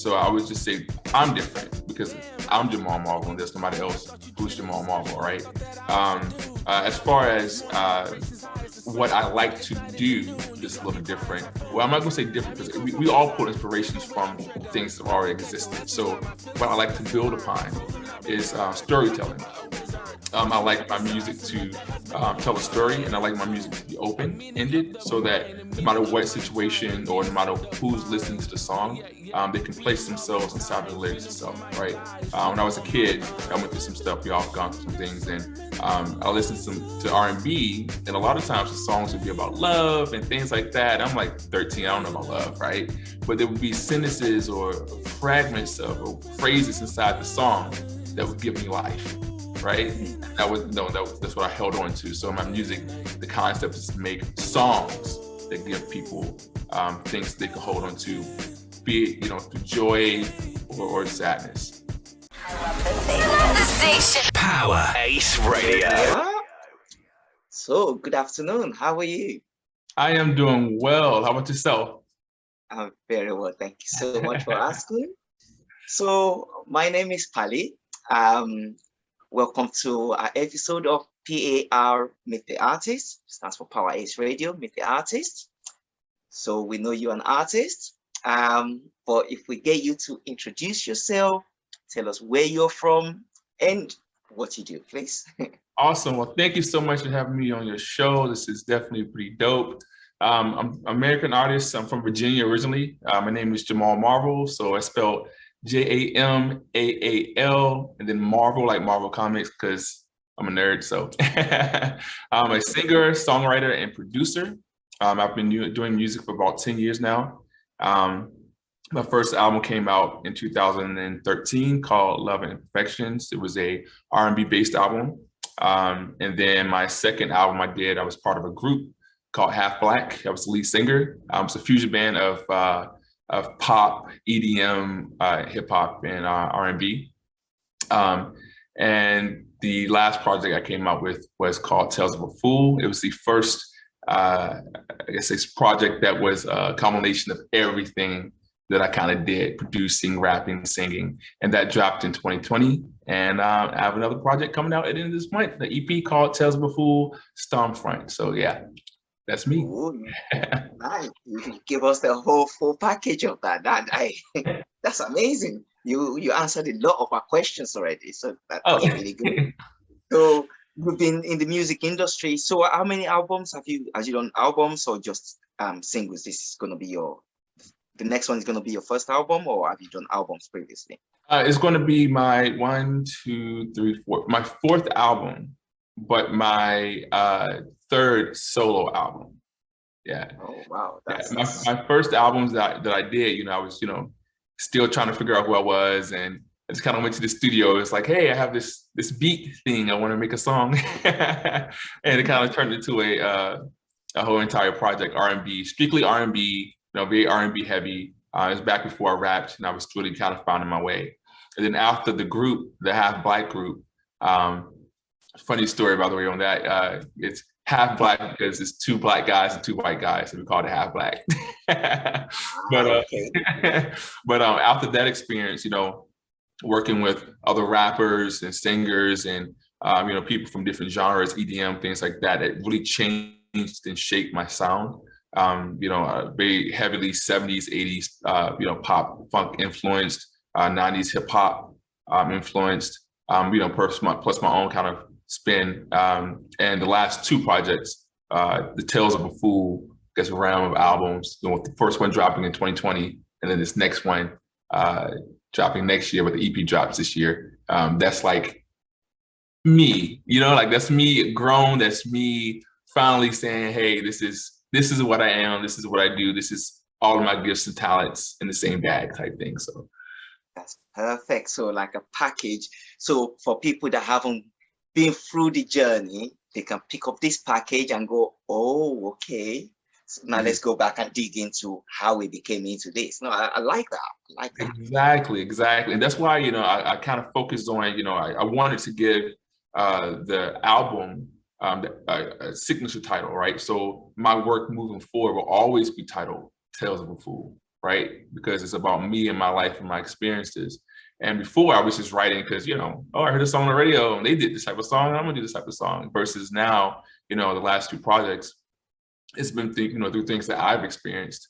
So I would just say I'm different because I'm Jamaal Marvel and there's somebody else who's Jamaal Marvel, right? As far as what I like to do is a little different. Well, I'm not gonna say different because we all pull inspirations from things that already existed. So what I like to build upon is storytelling. I like my music to tell a story, and I like my music to be open-ended so that no matter what situation or no matter who's listening to the song, they can place themselves inside the lyrics itself, right? When I was a kid, I went through some stuff, we all gone through some things, and I listened to R&B, and a lot of times the songs would be about love and things like that. I'm like 13, I don't know about love, right? But there would be sentences or fragments of phrases inside the song that would give me life. Right? That's what I held on to. So in my music, the concept is to make songs that give people things they can hold on to, be it, through joy or sadness. Power Ace Radio. So, good afternoon. How are you? I am doing well. How about yourself? I'm very well. Thank you so much for asking. So, my name is Pali. Welcome to our episode of PAR Meet the Artist. Stands for Power Ace Radio, Meet the Artist. So we know you're an artist, but if we get you to introduce yourself, tell us where you're from and what you do, please. Awesome. Well, thank you so much for having me on your show. This is definitely pretty dope. I'm an American artist. I'm from Virginia originally. My name is Jamaal Marvel, so I spelled Jamaal, and then Marvel, like Marvel Comics, because I'm a nerd. So I'm a singer, songwriter, and producer. I've been doing music for about 10 years now. My first album came out in 2013 called Love and Imperfections. It was a R&B based album. And then my second album I was part of a group called Half Black. I was the lead singer. It's a fusion band of pop, EDM, hip hop, and R&B. And the last project I came out with was called Tales of a Fool. It was the first, project that was a combination of everything that I kind of did, producing, rapping, singing, and that dropped in 2020. And I have another project coming out at the end of this month, the EP called Tales of a Fool, Stromfront. So yeah, that's me. Ooh, nice. You give us the whole full package of that. That's amazing. You answered a lot of our questions already, so that's really good. So you've been in the music industry. So how many albums have you done? Albums or just singles? This is going to be the next one is going to be your first album, or have you done albums previously? It's going to be my my fourth album, but my third solo album. Yeah. Oh wow. My first albums that I did, I was still trying to figure out who I was, and I just kind of went to the studio. It's like, hey, I have this beat thing. I want to make a song, and it kind of turned into a whole entire project, R&B, strictly R&B. Very R&B heavy. It was back before I rapped, and I was really kind of finding my way. And then after the group, the Half Black group, funny story, by the way, on that, it's Half Black because it's two black guys and two white guys, and we call it Half Black. But after that experience, working with other rappers and singers and people from different genres, EDM, things like that, it really changed and shaped my sound. Very heavily 70s, 80s, pop, funk influenced, 90s hip hop influenced, plus my own kind of spin. And the last two projects, the Tales of a Fool, realm of albums, with the first one dropping in 2020, and then this next one dropping next year, but the EP drops this year. That's like me, that's me grown, that's me finally saying, hey, this is what I am, this is what I do, this is all of my gifts and talents in the same bag type thing. So that's perfect. So like a package. So for people that haven't been through the journey, they can pick up this package and go, oh, okay. So now let's go back and dig into how we became into this. No, I like that. Exactly. And that's why, I kind of focused on, I wanted to give the album a signature title, right? So my work moving forward will always be titled Tales of a Fool, right? Because it's about me and my life and my experiences. And before I was just writing because, oh, I heard a song on the radio and they did this type of song, and I'm gonna do this type of song. Versus now, the last two projects, it's been through things that I've experienced,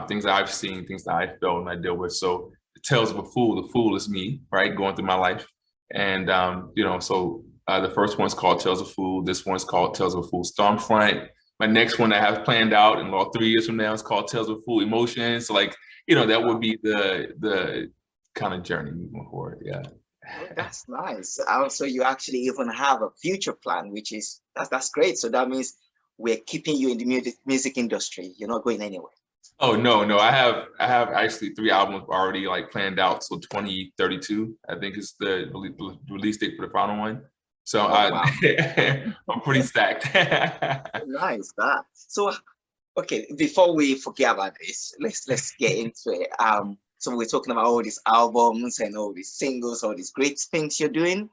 things that I've seen, things that I felt and I deal with. So the tales of a fool, the fool is me, right? Going through my life. And, so the first one's called Tales of a Fool. This one's called Tales of a Fool Stormfront. My next one I have planned out in about 3 years from now is called Tales of a Fool Emotions. So that would be the kind of journey moving forward. Yeah. Oh, that's nice. So you actually even have a future plan, which is that's great. So that means we're keeping you in the music industry. You're not going anywhere. Oh no. I have actually 3 albums already planned out. So 2032, I think is the release date for the final one. So wow. I'm pretty stacked. Nice that. So okay, before we forget about this, let's get into it. So we're talking about all these albums and all these singles, all these great things you're doing.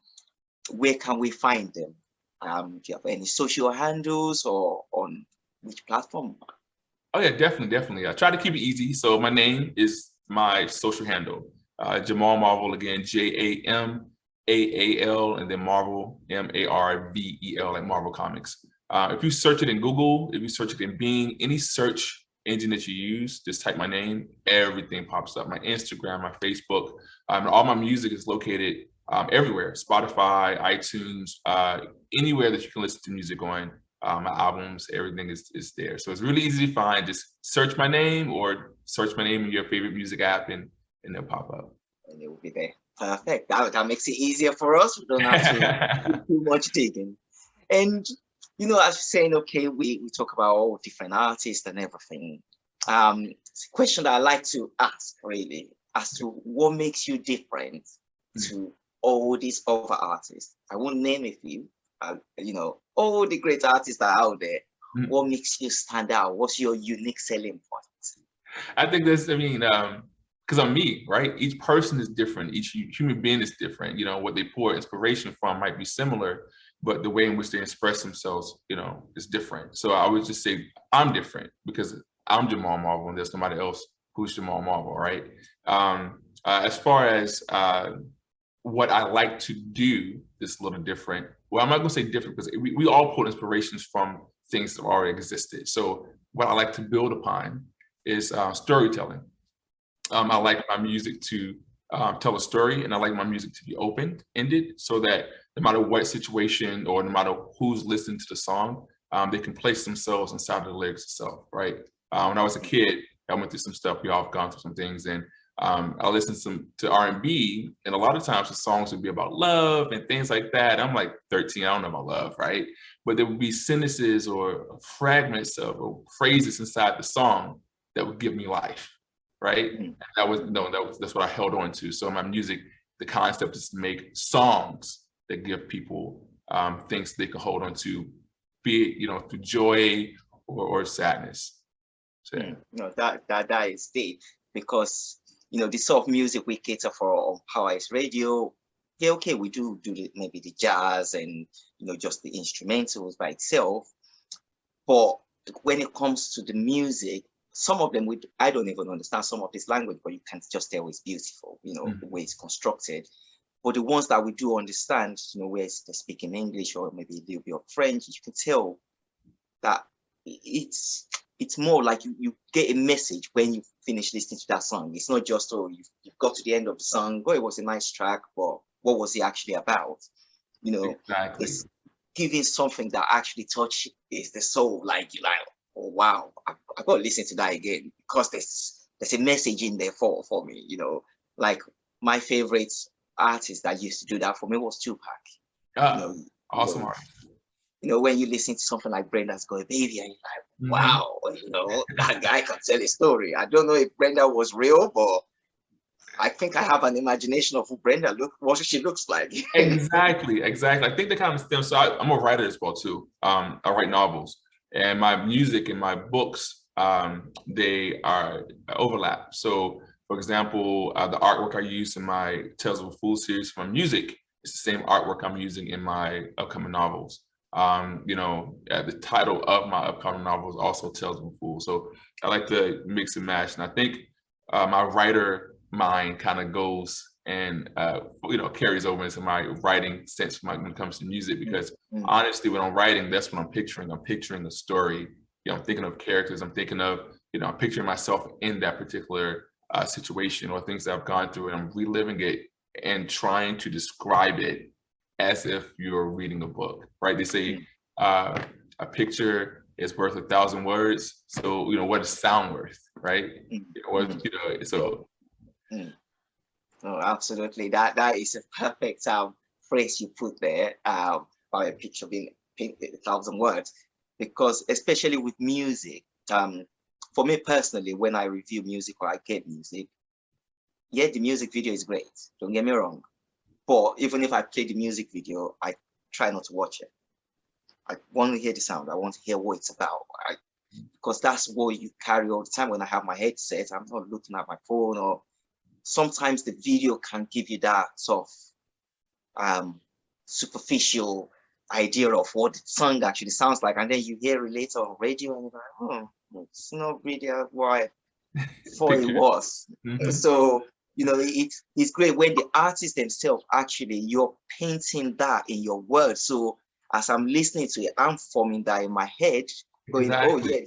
Where can we find them? Do you have any social handles or on which platform? Oh yeah, definitely. I try to keep it easy. So my name is my social handle. Jamaal Marvel, again, Jamaal, and then Marvel, Marvel, like Marvel Comics. If you search it in Google, if you search it in Bing, any search engine that you use, just type my name, everything pops up. My Instagram, my Facebook, all my music is located everywhere. Spotify, iTunes, anywhere that you can listen to music on. My albums, everything is there. So it's really easy to find. Just search my name or search my name in your favorite music app and they'll pop up. And it will be there. Perfect. That makes it easier for us. We don't have to do too much digging. And as you're saying, okay, we talk about all different artists and everything. It's a question that I like to ask really as to what makes you different to all these other artists. I won't name a few. All the great artists that are out there. What makes you stand out? What's your unique selling point? I think because I'm me, right? Each person is different. Each human being is different. What they pour inspiration from might be similar, but the way in which they express themselves, is different. So I would just say I'm different because I'm Jamaal Marvel and there's somebody else who's Jamaal Marvel, right? As far as what I like to do is a little different. Well, I'm not gonna say different because we all pull inspirations from things that already existed. So what I like to build upon is storytelling. I like my music to tell a story, and I like my music to be open-ended so that no matter what situation or no matter who's listening to the song, they can place themselves inside the lyrics itself, right? When I was a kid, I went through some stuff. We all have gone through some things, and I listened to R&B, and a lot of times the songs would be about love and things like that. I'm like 13, I don't know about love, right? But there would be sentences or fragments of phrases inside the song that would give me life, right? That's what I held on to. So my music, the concept is to make songs that give people things they can hold on to, be it through joy or sadness. So, yeah. No, that is deep because the sort of music we cater for on Power Ice Radio. Yeah, okay, we do maybe the jazz and just the instrumentals by itself, but when it comes to the music, some of them I don't even understand some of this language, but you can just tell it's beautiful, the way it's constructed. But the ones that we do understand, where they're speaking English or maybe a little bit of French, you can tell that it's more like you get a message when you finish listening to that song. It's not just, you've got to the end of the song, it was a nice track, but what was it actually about? Exactly. It's giving something that actually touches the soul. You're like, oh wow, I got to listen to that again because there's a message in there for me. Like my favorite artist that used to do that for me was Tupac. Awesome. When you listen to something like Brenda's Going Baby, and you're like, wow, that guy can tell a story. I don't know if Brenda was real, but I think I have an imagination of who Brenda what she looks like. Exactly. I think they kind of stem. So I'm a writer as well too. I write novels, and my music and my books, they are overlap. So, for example, the artwork I use in my Tales of a Fool series for music is the same artwork I'm using in my upcoming novels. The title of my upcoming novel is also Tales of a Fool. So I like to mix and match, and I think my writer mind kind of goes and carries over into my writing sense when it comes to music, because honestly, when I'm writing, that's what I'm picturing. I'm picturing a story. I'm thinking of characters. I'm thinking of, I'm picturing myself in that particular situation or things that I've gone through, and I'm reliving it and trying to describe it as if you're reading a book, right? They say a picture is worth 1,000 words. So, what is sound worth, right? So. Oh, absolutely. That is a perfect phrase you put there, about a picture being 1,000 words, because especially with music, for me personally, when I review music or I get music, yeah, the music video is great. Don't get me wrong. But even if I play the music video, I try not to watch it. I want to hear the sound. I want to hear what it's about. Because that's what you carry all the time. When I have my headset, I'm not looking at my phone, or sometimes the video can give you that sort of superficial idea of what the song actually sounds like. And then you hear it later on radio and you're like, it's not really what I thought it was. So, it's great when the artists themselves actually, you're painting that in your words. So as I'm listening to it, I'm forming that in my head, going, Exactly. oh yeah.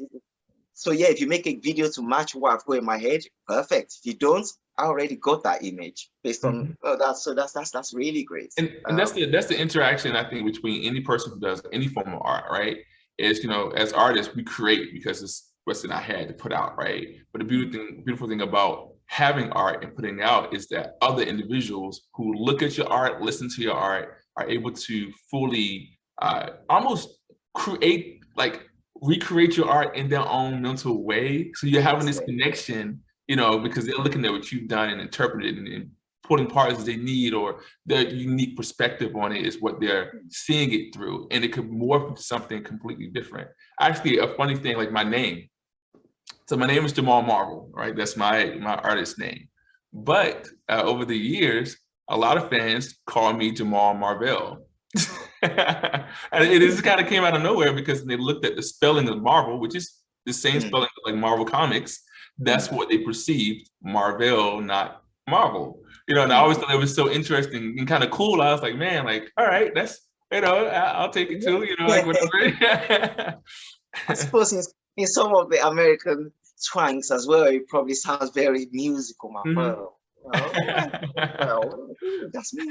So yeah, if you make a video to match what I've got in my head, perfect. If you don't, I already got that image based on that's really great. And that's the interaction, I think, between any person who does any form of art, right? Is, as artists, we create because it's what's in our head to put out, right? But the beautiful thing about having art and putting it out is that other individuals who look at your art, listen to your art, are able to fully almost recreate your art in their own mental way. So you're having this connection, because they're looking at what you've done and interpreted and putting parts that they need, or their unique perspective on it is what they're seeing it through. And it could morph into something completely different. Actually, a funny thing, like my name. So my name is Jamaal Marvel, right? That's my artist name. But over the years, a lot of fans call me Jamaal Marvel. And it just kind of came out of nowhere because they looked at the spelling of Marvel, which is the same spelling like Marvel Comics. That's what they perceived, Marvel, not Marvel. And I always thought it was so interesting and kind of cool. I was like, man, all right, that's, I'll take it too, whatever. I suppose in some of the American twangs as well, it probably sounds very musical, Marvel. Well, that's me.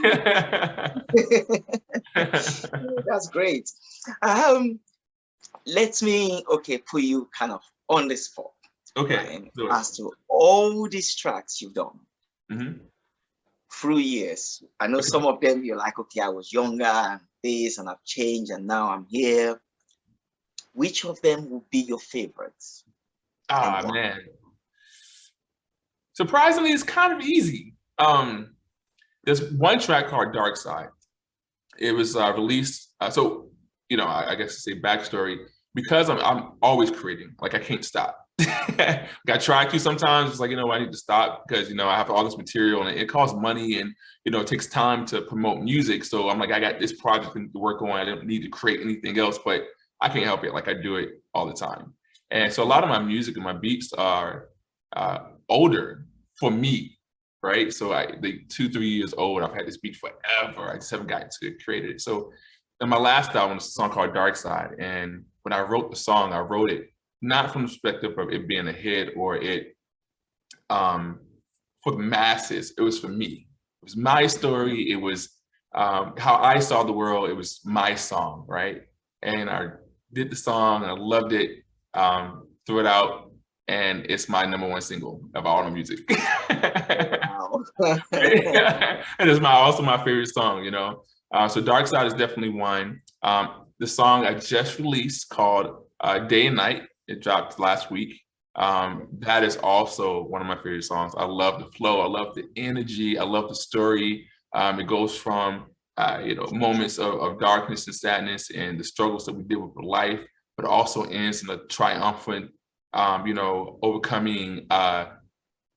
That's great. Let me put you kind of on the spot. Okay. Right? As to all these tracks you've done through years. I know some of them you're like, okay, I was younger and this and I've changed and now I'm here. Which of them would be your favorites? Man. Surprisingly, it's kind of easy. There's one track called Dark Side. It was released. I guess to say backstory, because I'm always creating. Like I can't stop. I try to sometimes. It's like, I need to stop because, I have all this material and it costs money and, it takes time to promote music. So I'm like, I got this project to work on. I don't need to create anything else, but I can't help it. Like I do it all the time. And so a lot of my music and my beats are older for me, right? So they 2-3 years old. I've had this beat forever. I just haven't gotten to it, created it. So in my last album, it's a song called Dark Side. And when I wrote the song, I wrote it not from the perspective of it being a hit or it for the masses. It was for me. It was my story. It was how I saw the world. It was my song, right? And I did the song. I loved it. Threw it out, and it's my #1 single of all my music. Wow. And it's also my favorite song, So Dark Side is definitely one. The song I just released called Day and Night, it dropped last week. That is also one of my favorite songs. I love the flow. I love the energy. I love the story. It goes from, moments of darkness and sadness and the struggles that we deal with life, but also ends in a triumphant, overcoming, I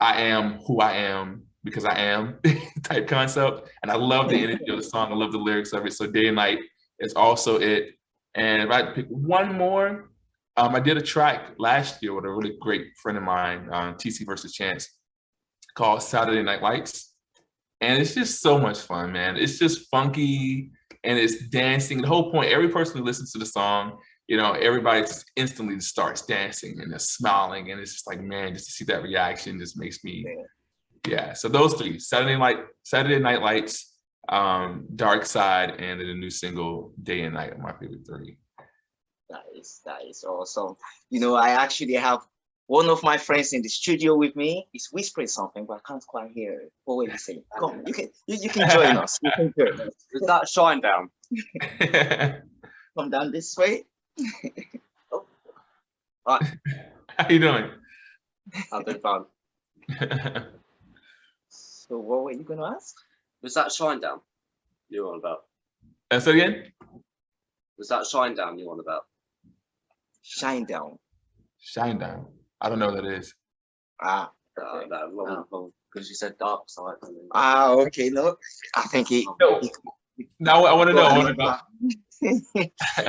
am who I am because I am type concept. And I love the energy of the song. I love the lyrics of it. So Day and Night is also it. And if I had to pick one more, I did a track last year with a really great friend of mine, TC versus Chance. called Saturday Night Lights. And it's just so much fun, man. It's just funky and it's dancing. The whole point, every person who listens to the song, you know, everybody just instantly starts dancing and they're smiling. And it's just like, man, just to see that reaction just makes me, yeah. So those three, Saturday Night Lights, Dark Side, and then the new single, Day and Night, are my favorite three. That is awesome. You know, I actually have one of my friends in the studio with me. He's whispering something, but I can't quite hear it. What were you saying? Come, you can join us. You can join us. Is that Shine Down? Come down this way. Oh. All right. How you doing? I've been fun. So what were you gonna ask? Was that Shine Down you on about? So again? Was that Shine Down you on about? Shine Down. Shine Down. I don't know what that is. Ah. Okay. Because you said Dark Side. Okay. No, I think he. No. Now I want to know. I want to know.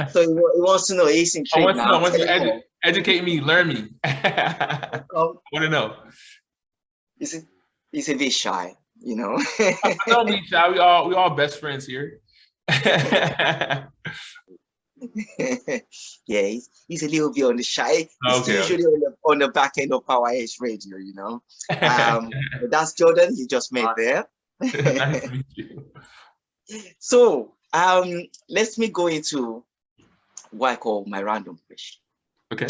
So he wants to know. He's intrigued now. I want to educate me, learn me. I want to know. He's a bit shy, you know. Don't be shy. We all best friends here. Yeah, he's a little bit on the shy. He's usually on the back end of Power Edge Radio, you know. But that's Jordan. He just made there. Nice to meet you. So let me go into what I call my random question. Okay.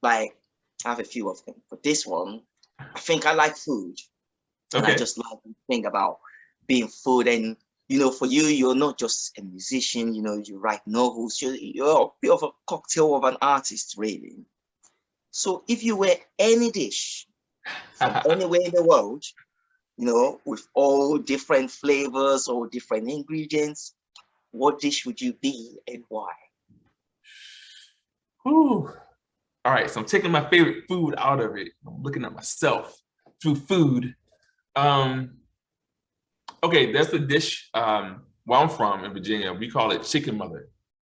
Like, I have a few of them. But this one, I think I like food. And I just like to think about being food. And, you know, for you, you're not just a musician, you know, you write novels, you're a bit of a cocktail of an artist, really. So if you were any dish from anywhere in the world, you know, with all different flavors or different ingredients, what dish would you be and why? Whew. All right, so I'm taking my favorite food out of it. I'm looking at myself through food. Okay, that's the dish where I'm from in Virginia. We call it chicken mother,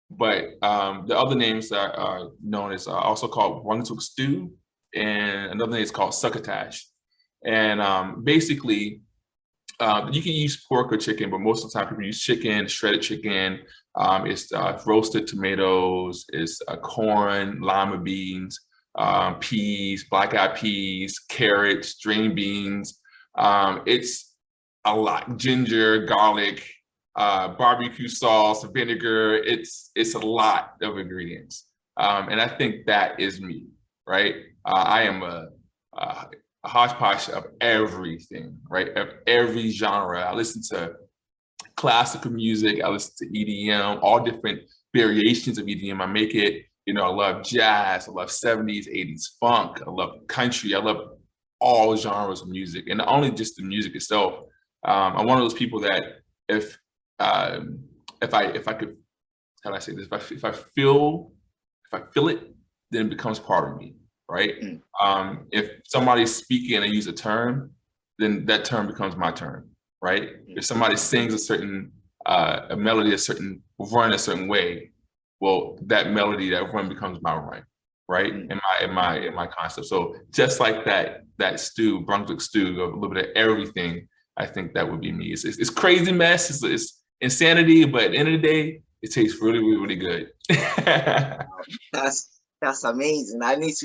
but the other names that are known as also called Brunswick stew, and another name is called succotash. And basically, you can use pork or chicken, but most of the time people use chicken, shredded chicken. It's roasted tomatoes, it's corn, lima beans, peas, black-eyed peas, carrots, string beans. It's a lot, ginger, garlic, barbecue sauce, vinegar. It's a lot of ingredients. And I think that is me, right? I am a hodgepodge of everything, right? Of every genre. I listen to classical music, I listen to EDM, all different variations of EDM. I make it, you know, I love jazz, I love 70s, 80s funk, I love country, I love all genres of music, and not only just the music itself. I'm one of those people that if I could, how do I say this? If I feel it, then it becomes part of me, right? If somebody's speaking and I use a term, then that term becomes my term, right? If somebody sings a certain a melody, a certain run a certain way, well, that melody, that run becomes my run, right? In my concept. So just like that stew, Brunswick stew, a little bit of everything, I think that would be me. It's crazy mess, it's insanity, but at the end of the day, it tastes really, really, really good. That's amazing. I need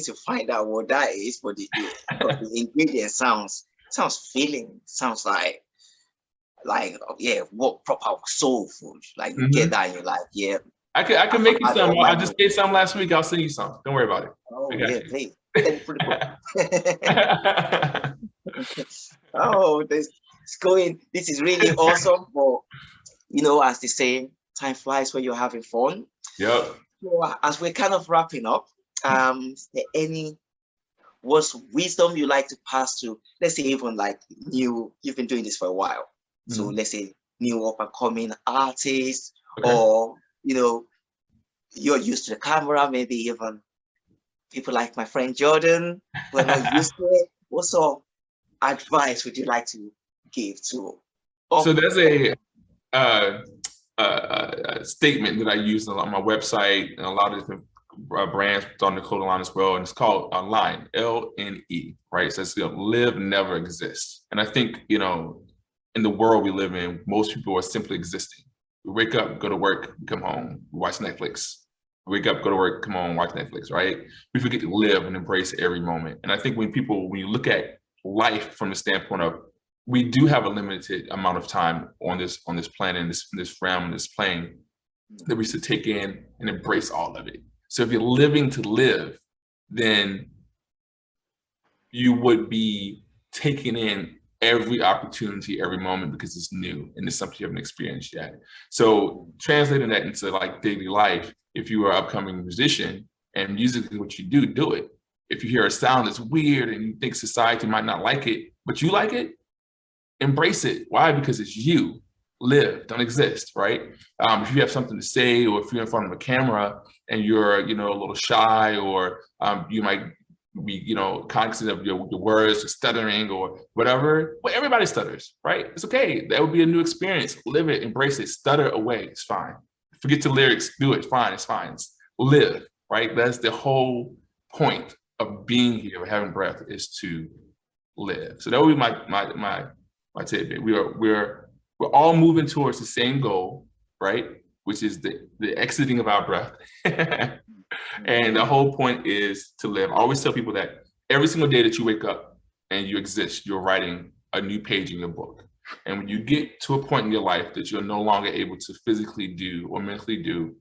to find out what that is, but the ingredient sounds filling. Sounds like what proper soul food. Like you get that and you're like, yeah. I can make you some. I just made some last week. I'll send you some. Don't worry about it. Oh yeah, please. Oh, this is really awesome. But you know, as they say, time flies when you're having fun. Yep. So as we're kind of wrapping up, is there any words of wisdom you like to pass to, let's say, even like you've been doing this for a while. So let's say new up and coming artists, or you know, you're used to the camera, maybe even people like my friend Jordan who are not used to it. What sort of advice would you like to give to? So there's a statement that I use on my website and a lot of different brands on the clothing line as well, and it's called Line, LNE, right? It says, live never exists. And I think, in the world we live in, most people are simply existing. We wake up, go to work, we come home, we watch Netflix. We wake up, go to work, come home, watch Netflix, right? We forget to live and embrace every moment. And I think when you look at life from the standpoint of, we do have a limited amount of time on this planet, in this realm, in this plane, that we should take in and embrace all of it. So if you're living to live, then you would be taking in every opportunity, every moment, because it's new and it's something you haven't experienced yet. So translating that into like daily life, if you are an upcoming musician and music is what you do, do it. If you hear a sound that's weird and you think society might not like it, but you like it, embrace it. Why? Because it's you. Live, don't exist, right? If you have something to say, or if you're in front of a camera and you're, a little shy, or you might be, cognizant of your words, or stuttering, or whatever. Well, everybody stutters, right? It's okay. That would be a new experience. Live it, embrace it, stutter away. It's fine. Forget the lyrics. Do it. Fine. It's fine. Live, right? That's the whole point of being here, having breath, is to live. So that would be my tidbit. We're all moving towards the same goal, right? Which is the exiting of our breath. And the whole point is to live. I always tell people that every single day that you wake up and you exist, you're writing a new page in your book. And when you get to a point in your life that you're no longer able to physically do or mentally do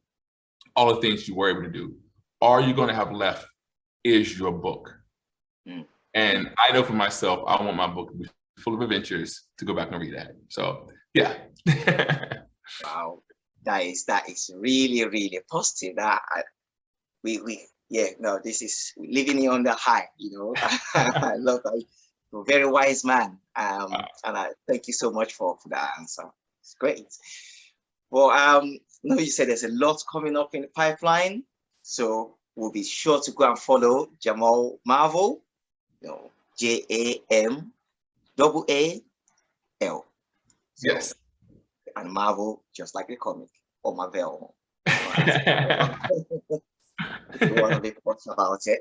all the things you were able to do, all you're going to have left is your book. And I know for myself, I want my book to be full of adventures to go back and read that. So yeah. Wow, that is really, really positive. This is living on the high. I love that. You're a very wise man, and I thank you so much for that answer. It's great. Well, you said there's a lot coming up in the pipeline, so we'll be sure to go and follow Jamaal Marvel. JAMAAL. Yes. And Marvel, just like the comic, or Marvel. You want to be thoughts about it.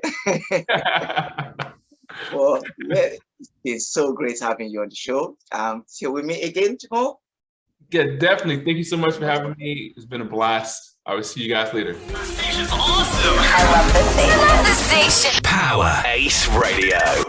Well, it's been so great having you on the show. Till we meet again tomorrow. Yeah, definitely. Thank you so much for having me. It's been a blast. I will see you guys later. The station's awesome. I love the station. Power Ace Radio.